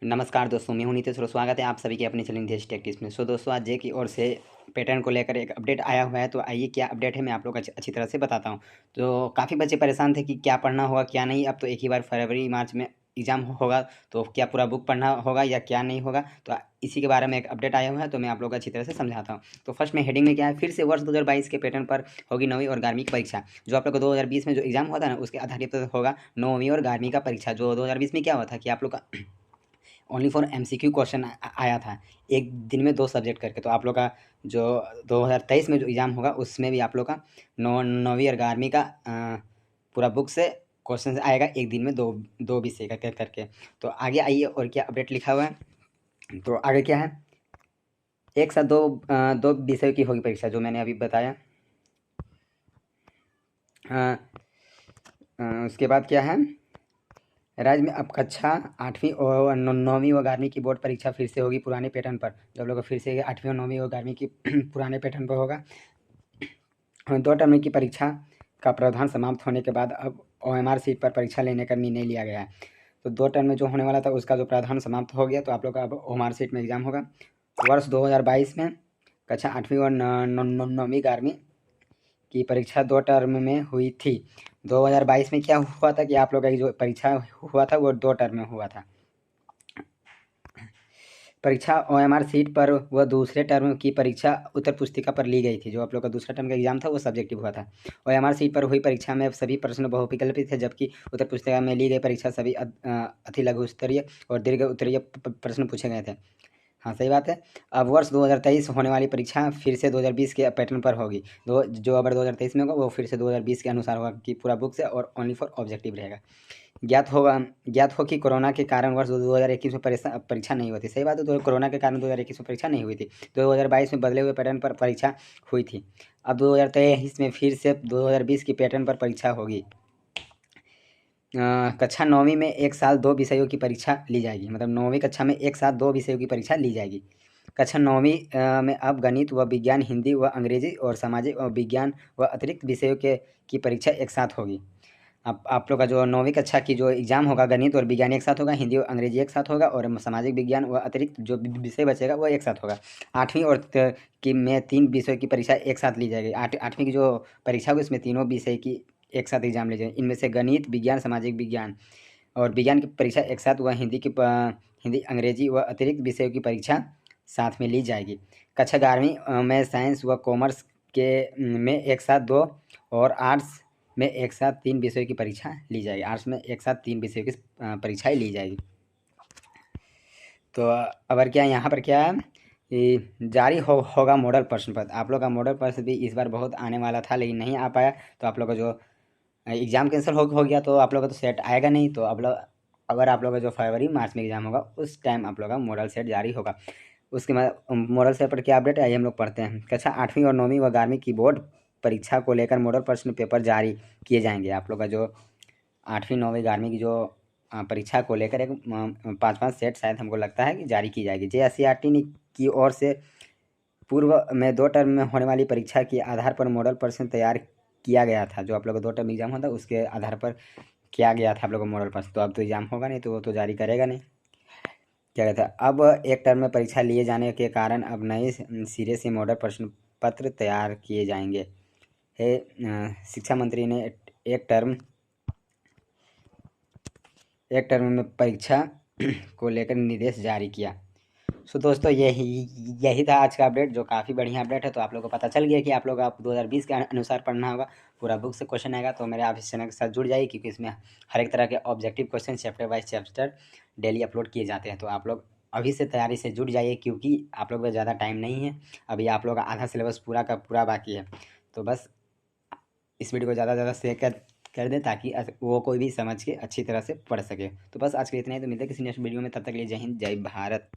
नमस्कार दोस्तों, मैं हूं नितेश और स्वागत है आप सभी के अपने चैनल नितेश टेक टिप्स में। दोस्तों, आज जे की ओर से पैटर्न को लेकर एक अपडेट आया हुआ है। तो आइए क्या अपडेट है मैं आप लोग को अच्छी तरह से बताता हूं। तो काफ़ी बच्चे परेशान थे कि क्या पढ़ना होगा क्या नहीं। अब तो एक ही बार फरवरी मार्च में एग्ज़ाम होगा, तो क्या पूरा बुक पढ़ना होगा या क्या नहीं होगा। तो इसी के बारे में एक अपडेट आया हुआ है, तो मैं आप लोग को अच्छी तरह से समझाता हूँ। तो फर्स्ट में हेडिंग में क्या है, फिर से वर्ष 2022 के पैटर्न पर होगी 9वीं और 11वीं की परीक्षा। जो आप लोग को 2020 में जो एग्ज़ाम हुआ था ना, उसके आधारित होगा 9वीं और 11वीं का परीक्षा। जो 2020 में क्या हुआ था कि आप लोग का ओनली फॉर एमसीक्यू क्वेश्चन आया था, एक दिन में 2 सब्जेक्ट करके। तो आप लोग का जो 2023 में जो एग्ज़ाम होगा, उसमें भी आप लोग का 9वीं और 11वीं का पूरा बुक से क्वेश्चन आएगा, एक दिन में 2 विषय का करके। तो आगे आइए और क्या अपडेट लिखा हुआ है। तो आगे क्या है, एक साथ 2 विषयों की होगी परीक्षा, जो मैंने अभी बताया। उसके बाद क्या है, राज्य में अब कक्षा 8वीं और 9वीं व 11वीं की बोर्ड परीक्षा फिर से होगी पुराने पैटर्न पर। जब लोग फिर से 8वीं और 9वीं और 11वीं की पुराने पैटर्न पर होगा। 2 टर्म की परीक्षा का प्रावधान समाप्त होने के बाद अब ओएमआर सीट पर परीक्षा लेने का निर्णय लिया गया है। तो 2 टर्म में जो होने वाला था उसका जो प्रावधान समाप्त हो गया, तो आप लोग का अब ओएमआर सीट में एग्ज़ाम होगा। वर्ष 2022 में कक्षा 8वीं और 9वीं 11वीं की परीक्षा 2 टर्म में हुई थी। 2022 में क्या हुआ था कि आप लोग का जो परीक्षा हुआ था वो 2 टर्म में हुआ था। परीक्षा ओएमआर सीट पर वह दूसरे टर्म की परीक्षा उत्तर पुस्तिका पर ली गई थी। जो आप लोग का दूसरा टर्म का एग्जाम था वो सब्जेक्टिव हुआ था। ओएमआर सीट पर हुई परीक्षा में सभी प्रश्न बहुविकल्पीय थे, जबकि उत्तर पुस्तिका में ली गई परीक्षा सभी अति लघु स्तरीय और दीर्घ उत्तरीय प्रश्न पूछे गए थे। हाँ, सही बात है। अब वर्ष 2023 होने वाली परीक्षा फिर से 2020 के पैटर्न पर होगी। जो अगर 2023 में होगा वो फिर से 2020 के अनुसार होगा कि पूरा बुक से और ओनली फॉर ऑब्जेक्टिव रहेगा। ज्ञात हो कि कोरोना के कारण वर्ष 2021 में परीक्षा नहीं हुई थी। सही बात है, तो कोरोना के कारण 2021 में परीक्षा नहीं हुई थी। 2022 में बदले हुए पैटर्न पर परीक्षा हुई थी। अब 2023 में फिर से 2020 की पैटर्न पर परीक्षा होगी। कक्षा 9वीं में एक साल 2 विषयों की परीक्षा ली जाएगी। मतलब 9वीं कक्षा में एक साथ 2 विषयों की परीक्षा ली जाएगी। कक्षा 9वीं में अब गणित व विज्ञान, हिंदी व अंग्रेजी और सामाजिक और विज्ञान व अतिरिक्त विषयों की परीक्षा एक साथ होगी। आप लोग का जो 9वीं कक्षा की जो एग्ज़ाम होगा, गणित और विज्ञान एक साथ होगा, हिंदी और अंग्रेजी एक साथ होगा, और सामाजिक विज्ञान व अतिरिक्त जो विषय बचेगा वो एक साथ होगा। 8वीं और की में 3 विषयों की परीक्षा एक साथ ली जाएगी। 8वीं की जो परीक्षा होगी उसमें तीनों विषय की एक साथ एग्जाम ली जाएगी। इनमें से गणित, विज्ञान, सामाजिक विज्ञान और विज्ञान की परीक्षा एक साथ, व हिंदी, अंग्रेजी व अतिरिक्त विषयों की परीक्षा साथ में ली जाएगी। कक्षा 11वीं में साइंस व कॉमर्स के में एक साथ 2 और आर्ट्स में एक साथ 3 विषयों की परीक्षा ली जाएगी। आर्ट्स में एक साथ 3 विषयों की परीक्षाएँ ली जाएगी। तो अगर क्या यहाँ पर क्या है कि जारी होगा मॉडल प्रश्न पत्र। आप लोग का मॉडल प्रश्न भी इस बार बहुत आने वाला था, लेकिन नहीं आ पाया। तो आप लोग का जो एग्ज़ाम कैंसिल हो गया, तो आप लोग का तो सेट आएगा नहीं। तो अगर आप लोग का जो फरवरी मार्च में एग्ज़ाम होगा उस टाइम आप लोग का मॉडल सेट जारी होगा। उसके बाद मॉडल सेट पर क्या अपडेट है आइए हम लोग पढ़ते हैं। कक्षा 8वीं और 9वीं व 11वीं की बोर्ड परीक्षा को लेकर मॉडल प्रश्न पेपर जारी किए जाएंगे। आप लोग का जो 8वीं 9वीं 11वीं की जो परीक्षा को लेकर एक 5-5 सेट शायद हमको लगता है कि जारी की जाएगी। JSCRT की ओर से पूर्व में 2 टर्म में होने वाली परीक्षा के आधार पर मॉडल प्रश्न तैयार किया गया था। जो आप लोग का 2 टर्म एग्जाम होता है उसके आधार पर किया गया था आप लोग का मॉडल प्रश्न। तो अब तो एग्जाम होगा नहीं, तो वो तो जारी करेगा नहीं। क्या कहता है, अब एक टर्म में परीक्षा लिए जाने के कारण अब नए सिरे से मॉडल प्रश्न पत्र तैयार किए जाएंगे। शिक्षा मंत्री ने एक टर्म में परीक्षा को लेकर निर्देश जारी किया। दोस्तों, यही था आज का अपडेट, जो काफ़ी बढ़िया अपडेट है। तो आप लोगों को पता चल गया कि आप लोग 2020 के अनुसार पढ़ना होगा। पूरा बुक से क्वेश्चन आएगा, तो मेरे आप इस चैनल के साथ जुड़ जाइए, क्योंकि इसमें हर एक तरह के objective question chapter wise chapter daily upload किए जाते हैं। तो आप लोग अभी से तैयारी से जुड़ जाइए, क्योंकि आप लोग को ज़्यादा टाइम नहीं है। अभी आप लोग का आधा सिलेबस पूरा का पूरा बाकी है। तो बस इस वीडियो को ज़्यादा से ज़्यादा शेयर कर दें, ताकि वो कोई भी समझ के अच्छी तरह से पढ़ सके। तो बस आज के लिए इतना ही। तो मिलते हैं किसी नेक्स्ट वीडियो में, तब तक के लिए जय हिंद, जय भारत।